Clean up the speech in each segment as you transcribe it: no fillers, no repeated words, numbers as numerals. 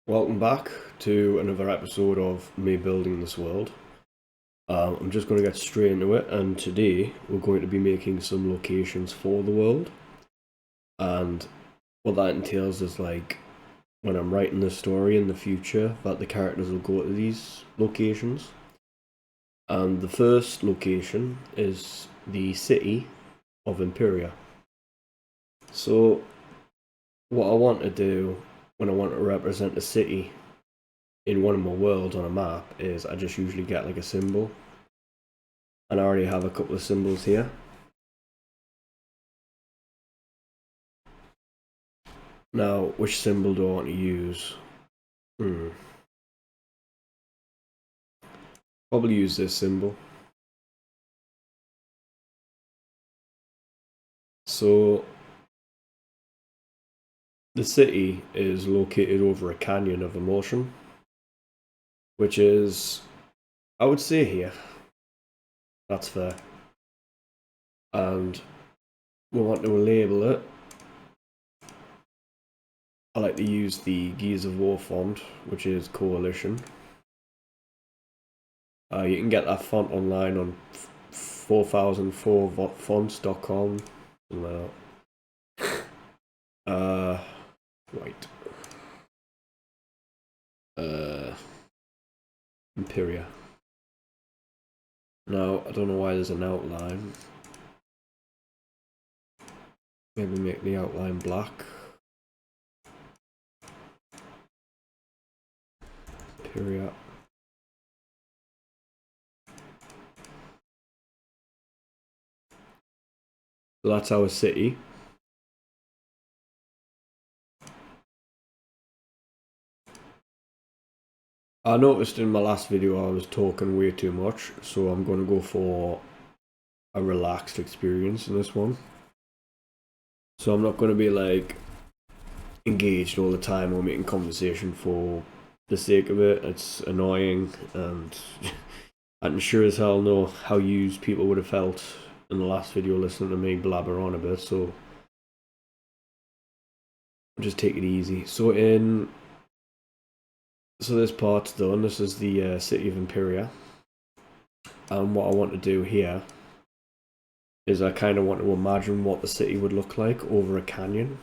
Welcome back to another episode of me building this world. I'm just going to get straight into it, and today we're going to be making some locations for the world. And what that entails is like when I'm writing the story in the future, that the characters will go to these locations. And the first location is the city of Imperia. So, what I want to do when I want to represent a city in one of my worlds on a map is I just usually get like a symbol, and I already have a couple of symbols here. Now, which symbol do I want to use? Probably use this symbol. So, the city is located over a canyon of emotion, which is, I would say, here. That's fair. And we want to label it. I like to use the Gears of War font, which is Coalition. You can get that font online on 4004fonts.com. Right. Imperia. Now, I don't know why there's an outline. Maybe make the outline black. Imperia. So that's our city. I noticed in my last video I was talking way too much, so I'm going to go for a relaxed experience in this one. So I'm not going to be like engaged all the time or making conversation for the sake of it. It's annoying, and I'm sure as hell know how used people would have felt in the last video listening to me blabber on a bit, so just take it easy. So this part's done. This is the city of Imperia, and what I want to do here is I kind of want to imagine what the city would look like over a canyon.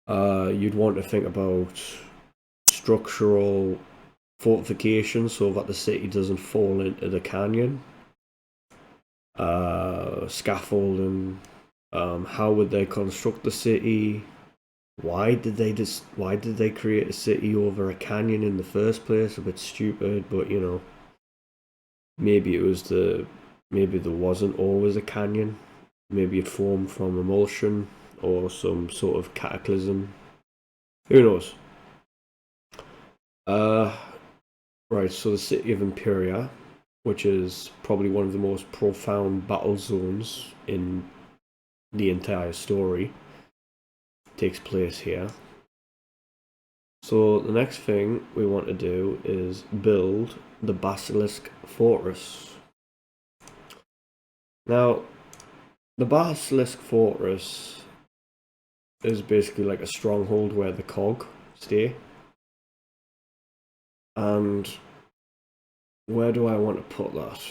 You'd want to think about structural fortification so that the city doesn't fall into the canyon. Scaffolding. How would they construct the city? Why did they create a city over a canyon in the first place? A bit stupid, but you know, maybe there wasn't always a canyon. Maybe it formed from emulsion or some sort of cataclysm. Who knows? Right, so the city of Imperia, which is probably one of the most profound battle zones in the entire story, takes place here. So the next thing we want to do is build the Basilisk Fortress. Now, the Basilisk Fortress is basically like a stronghold where the cog stay. And where do I want to put that?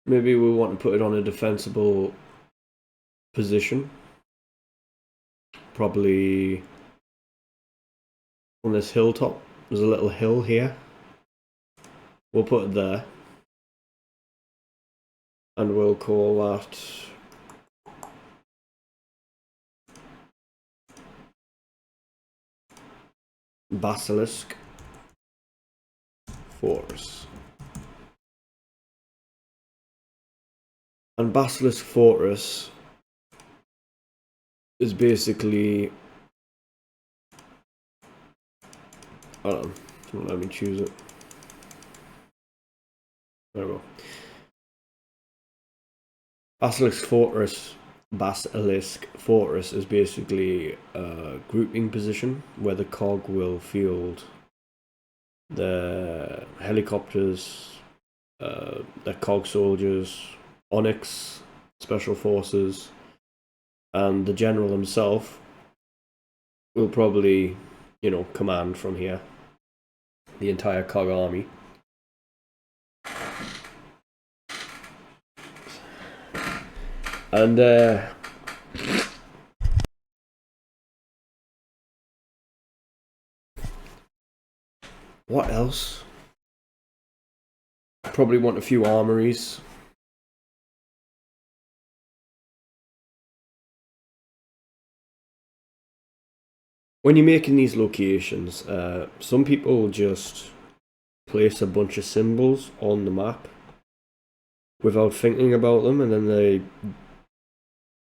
Maybe we want to put it on a defensible position. Probably on this hilltop. There's a little hill here. We'll put it there. And we'll call that Basilisk Fortress. And Basilisk Fortress is basically, hold on, don't let me choose it. There we go. Basilisk Fortress is basically a grouping position where the cog will field the helicopters, the cog soldiers, Onyx, special forces, and the general himself will probably, you know, command from here the entire cog army. And what else? Probably want a few armories. When you're making these locations, some people just place a bunch of symbols on the map without thinking about them, and then they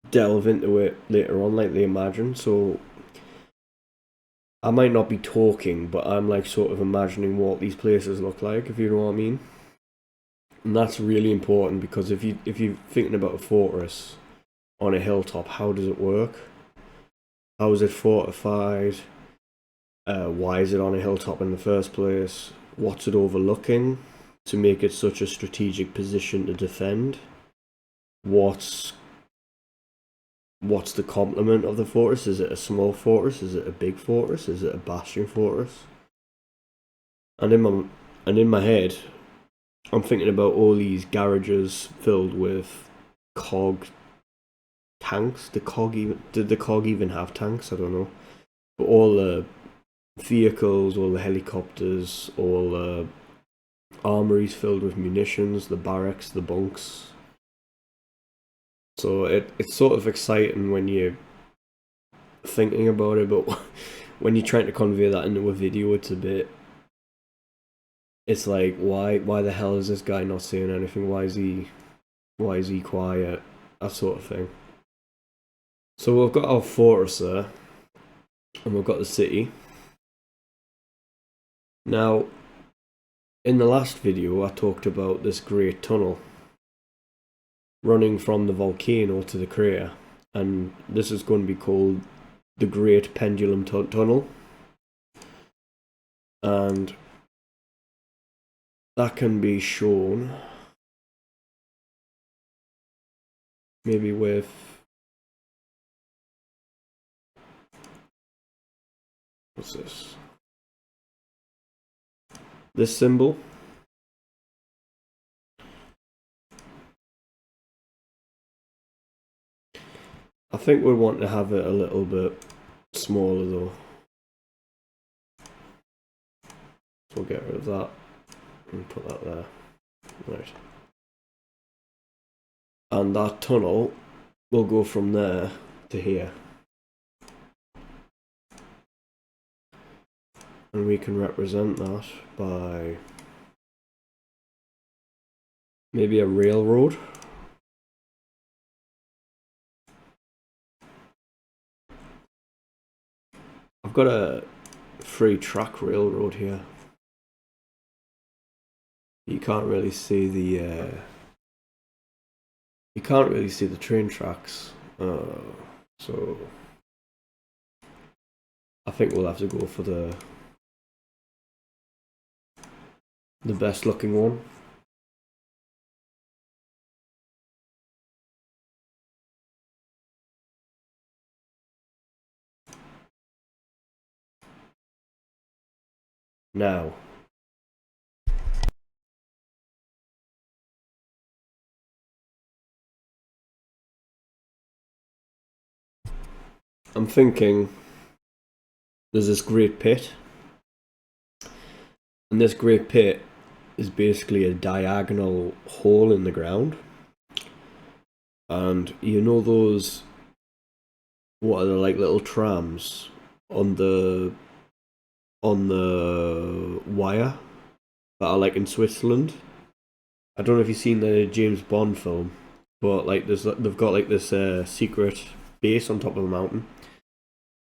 delve into it later on like they imagine. So I might not be talking, but I'm like sort of imagining what these places look like, if you know what I mean. And that's really important, because if you're thinking about a fortress on a hilltop, how does it work? How is it fortified? Why is it on a hilltop in the first place? What's it overlooking to make it such a strategic position to defend? What's the complement of the fortress? Is it a small fortress? Is it a big fortress? Is it a bastion fortress? And in my head, I'm thinking about all these garages filled with cog tanks. Did the cog even have tanks? I don't know. But all the vehicles, all the helicopters, all the armories filled with munitions, the barracks, the bunks. So it's sort of exciting when you're thinking about it, but when you're trying to convey that into a video, it's like, why the hell is this guy not saying anything? Why is he quiet? That sort of thing. So we've got our fortress there, and we've got the city. Now, in the last video, I talked about this great tunnel running from the volcano to the crater, and this is going to be called the Great Pendulum Tunnel. And that can be shown maybe with what's this symbol. I think we want to have it a little bit smaller though. So we'll get rid of that and put that there. Right. And that tunnel will go from there to here. And we can represent that by maybe a railroad. I've got a 3-track railroad here. You can't really see the train tracks, so I think we'll have to go for the best looking one. Now, I'm thinking there's this great pit, and this great pit is basically a diagonal hole in the ground. And you know those, what are they, like little trams on the wire that are like in Switzerland? I don't know if you've seen the James Bond film, but like they've got like this secret base on top of the mountain,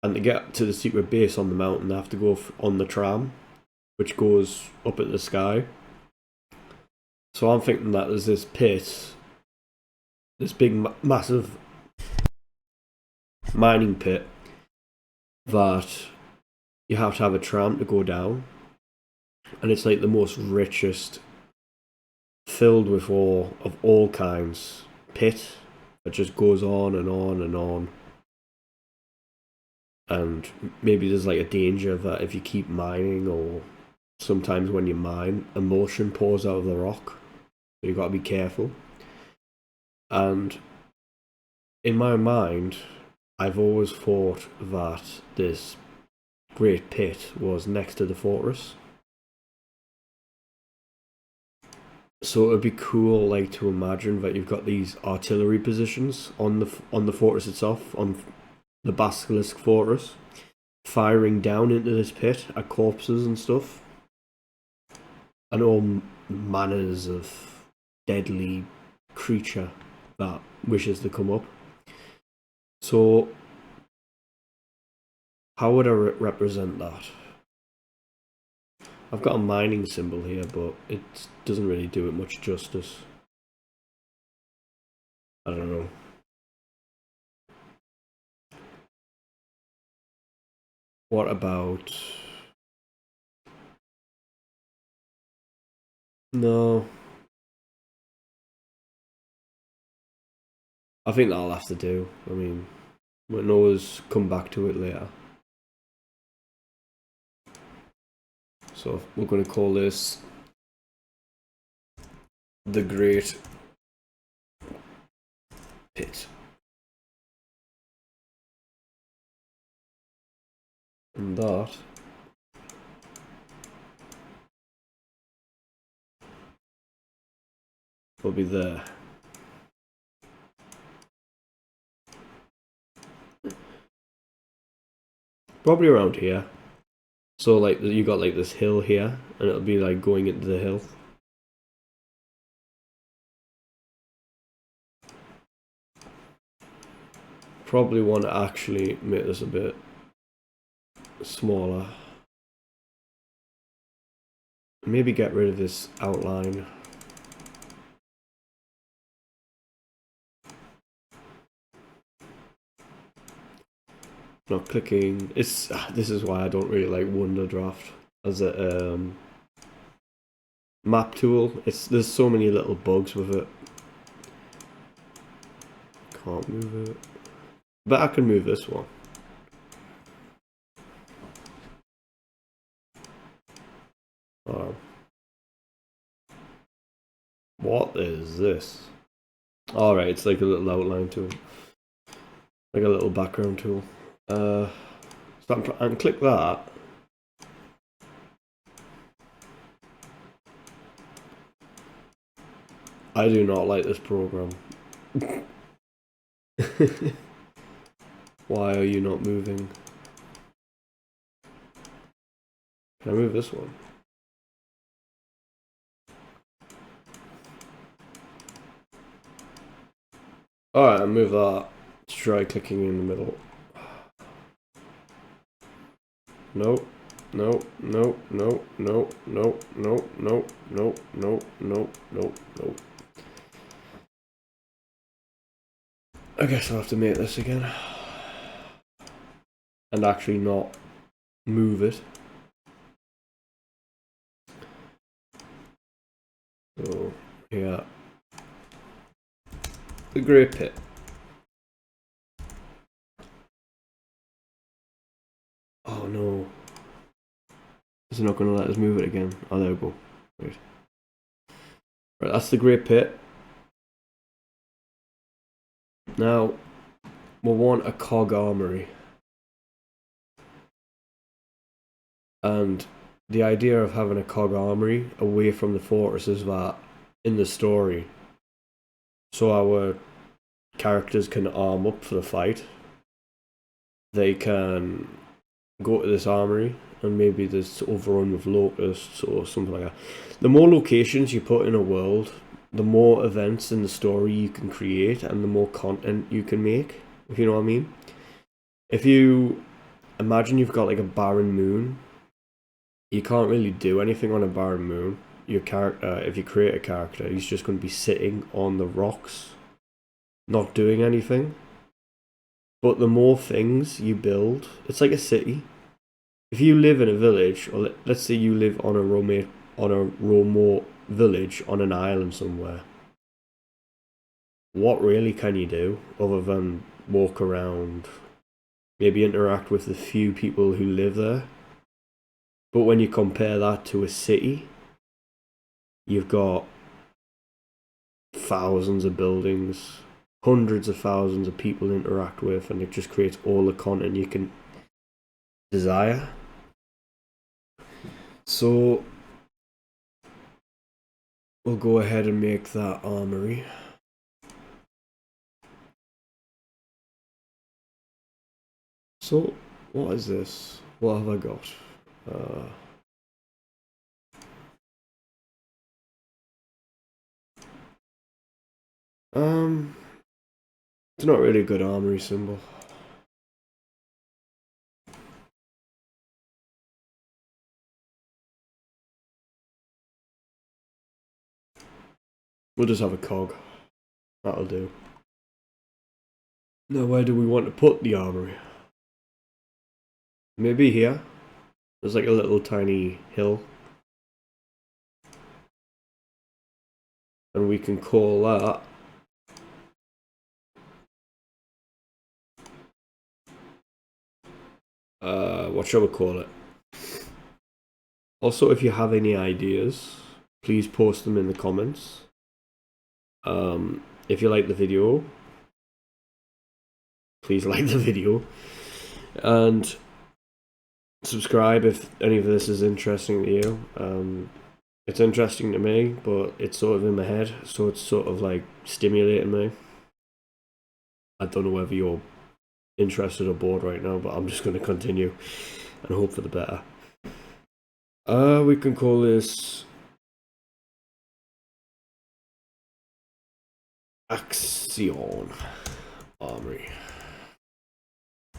and to get to the secret base on the mountain, they have to go on the tram, which goes up at the sky. So I'm thinking that there's this pit, this big massive mining pit, that you have to have a tram to go down, and it's like the most richest, filled with ore of all kinds pit that just goes on and on and on. and maybe there's like a danger that if you keep mining, or sometimes when you mine, emulsion pours out of the rock, so you've got to be careful. And in my mind, I've always thought that this great pit was next to the fortress. So it'd be cool, like, to imagine that you've got these artillery positions on the fortress itself, on the Basilisk Fortress, firing down into this pit at corpses and stuff, and all manners of deadly creature that wishes to come up. So, how would I represent that? I've got a mining symbol here, but it doesn't really do it much justice. I don't know. What about... No. I think that'll have to do. I mean, we can always come back to it later. So we're going to call this the Great Pit. And that will be there. Probably around here. So like you got like this hill here, and it'll be like going into the hill. Probably want to actually make this a bit smaller. Maybe get rid of this outline. Not clicking. It's this is why I don't really like Wonderdraft as a map tool. There's so many little bugs with it. Can't move it, but I can move this one. What is this? Alright, it's like a little outline tool. Like a little background tool. So I can click that. I do not like this program. Why are you not moving? Can I move this one? Alright, I'll move that. Let's try clicking in the middle. Nope. Nope. Nope. Nope. Nope. Nope. Nope. Nope. Nope. Nope. Nope. Nope. Nope. I guess I'll have to make this again. And actually not move it. So, yeah. The Great Pit. Oh no. It's not going to let us move it again. Oh, there we go. Right. Right, that's the Great Pit. Now, we'll want a cog armory. And the idea of having a cog armory away from the fortress is that in the story, so our characters can arm up for the fight, they can go to this armory, and maybe there's overrun with locusts or something like that. The more locations you put in a world, the more events in the story you can create and the more content you can make, if you know what I mean. If you imagine you've got like a barren moon, you can't really do anything on a barren moon. Your character, if you create a character, he's just going to be sitting on the rocks, not doing anything. But the more things you build, it's like a city. If you live in a village, or let's say you live on a remote village on an island somewhere, what really can you do other than walk around, maybe interact with the few people who live there. But when you compare that to a city, you've got thousands of buildings, hundreds of thousands of people to interact with, and it just creates all the content you can desire. So we'll go ahead and make that armory. So what is this? What have I got? It's not really a good armory symbol. We'll just have a cog. That'll do. Now, where do we want to put the armory? Maybe here. There's like a little tiny hill. And we can call that what shall we call it? Also, if you have any ideas, please post them in the comments. If you like the video, please like the video. And subscribe if any of this is interesting to you. It's interesting to me, but it's sort of in my head, so it's sort of like stimulating me. I don't know whether you're interested or bored right now, but I'm just going to continue and hope for the better. We can call this Axion Armory.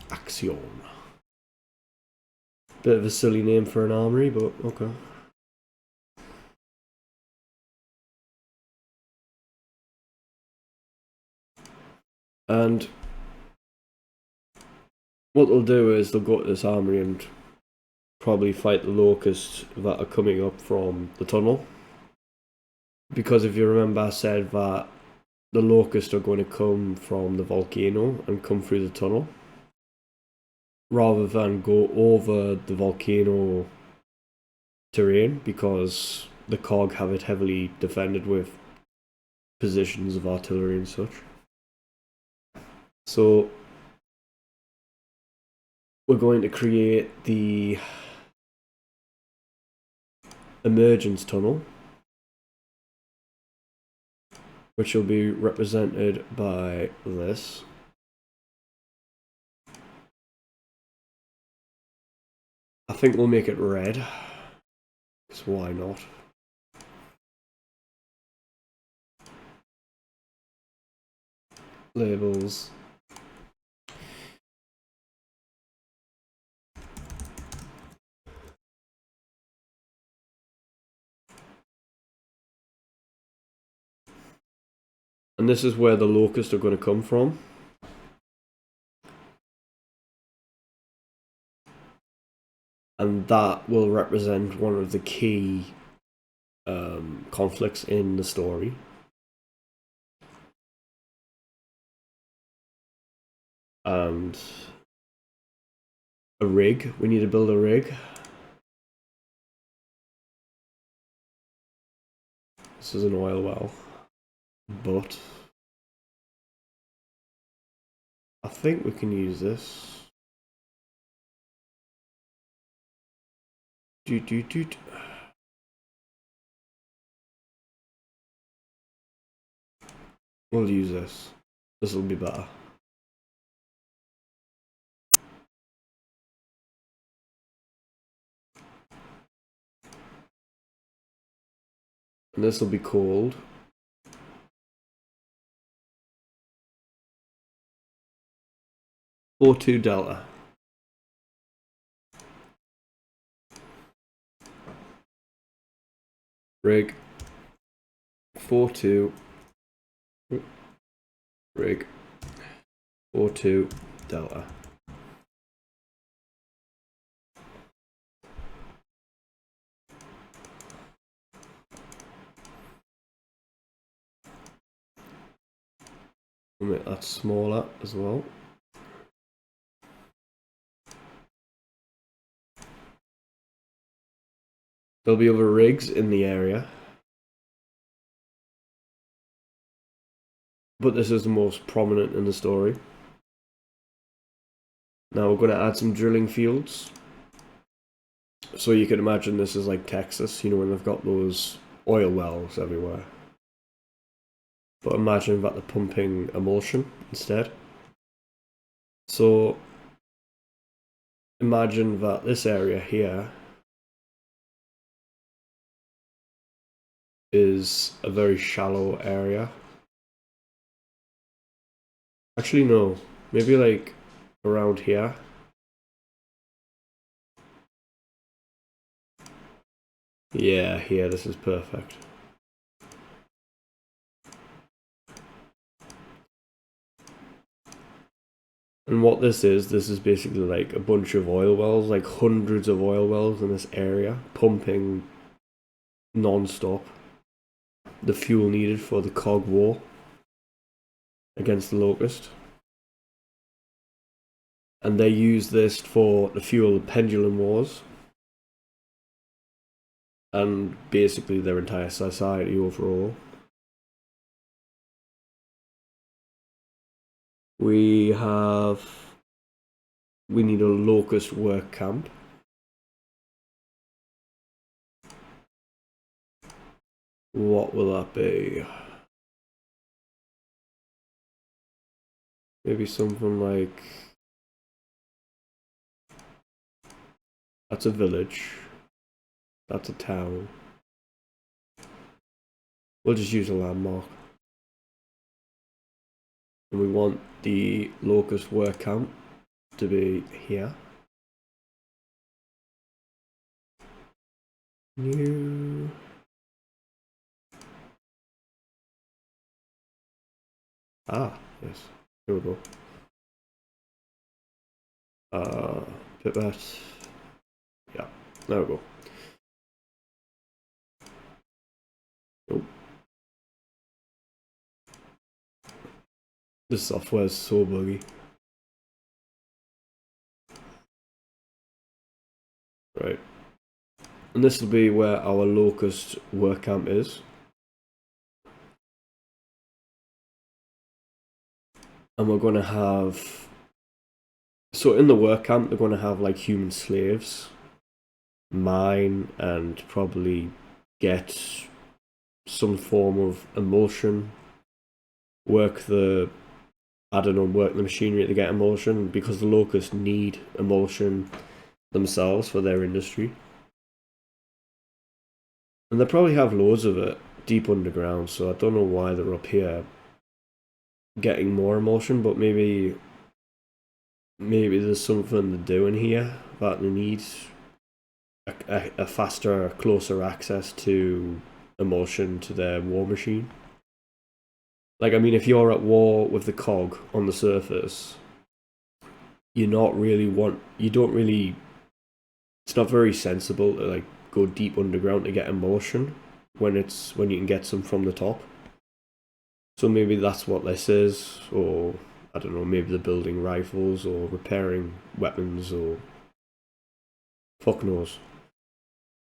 Axion. Bit of a silly name for an armory, but okay. And what they'll do is they'll go to this armory and probably fight the locusts that are coming up from the tunnel. Because if you remember, I said that the locusts are going to come from the volcano and come through the tunnel, rather than go over the volcano terrain, because the cog have it heavily defended with positions of artillery and such. So we're going to create the emergence tunnel, which will be represented by this. I think we'll make it red, so why not? Labels. And this is where the locusts are going to come from. And that will represent one of the key conflicts in the story. And a rig. We need to build a rig. This is an oil well. But I think we can use this. We'll use this. This will be better. And this will be called Pt2 Delta. Rig 42 rig 42 Delta. We'll make that smaller as well. There'll be other rigs in the area, but this is the most prominent in the story. Now we're going to add some drilling fields. So you can imagine this is like Texas, you know, when they've got those oil wells everywhere. But imagine that they're pumping emulsion instead. So imagine that this area here is a very shallow area. Actually, no, maybe like around here. Yeah, here, this is perfect. And what this is basically like a bunch of oil wells, like hundreds of oil wells in this area, pumping non-stop the fuel needed for the cog war against the locust. And they use this for the fuel the pendulum wars and basically their entire society overall. We need a locust work camp. What will that be? Maybe something like... That's a village. That's a town. We'll just use a landmark. And we want the locust work camp to be here. New... Ah, yes. Here we go. Pt1. Yeah, there we go. Nope. This software is so buggy. Right. And this will be where our locust work camp is. And we're going to have... So in the work camp, they're going to have like human slaves mine and probably get some form of emulsion, work the machinery to get emulsion, because the locusts need emulsion themselves for their industry. And they probably have loads of it deep underground, so I don't know why they're up here getting more emulsion, but maybe there's something to do in here that they need a faster, closer access to emulsion to their war machine. Like, I mean, if you're at war with the cog on the surface, it's not very sensible to like go deep underground to get emulsion when you can get some from the top. So maybe that's what this is, or I don't know, maybe they're building rifles or repairing weapons, or fuck knows.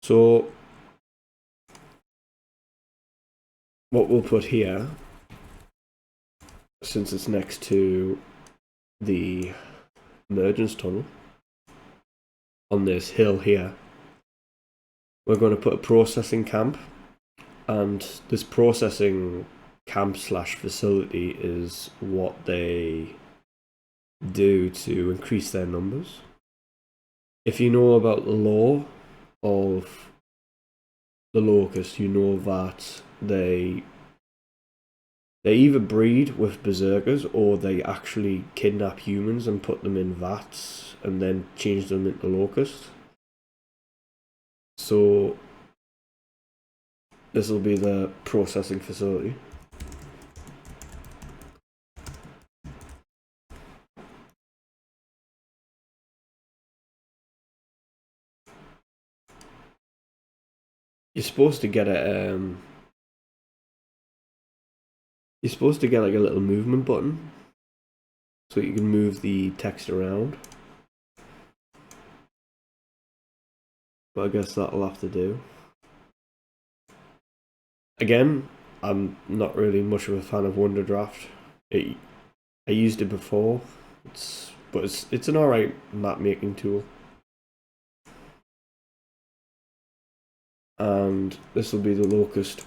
So what we'll put here, since it's next to the emergence tunnel on this hill here, we're going to put a processing camp, and this processing camp / facility is what they do to increase their numbers. If you know about the law of the locust, you know that they either breed with berserkers or they actually kidnap humans and put them in vats and then change them into locusts. So this will be the processing facility. You're supposed to get a you're supposed to get like a little movement button so you can move the text around. But I guess that'll have to do. Again, I'm not really much of a fan of Wonderdraft. I used it before. But it's an alright map making tool. And this will be the locust.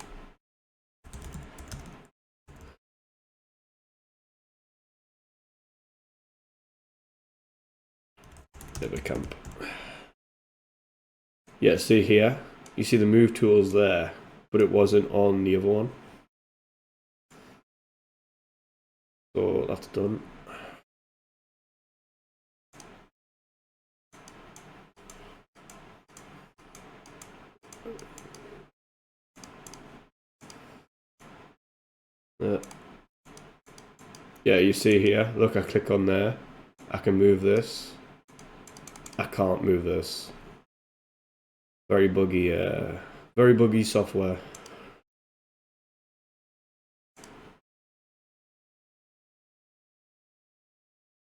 Bit of a camp. Yeah, see here, you see the move tools there, but it wasn't on the other one. So that's done. Yeah, you see here, look, I click on there, I can move this. I can't move this. Very buggy software.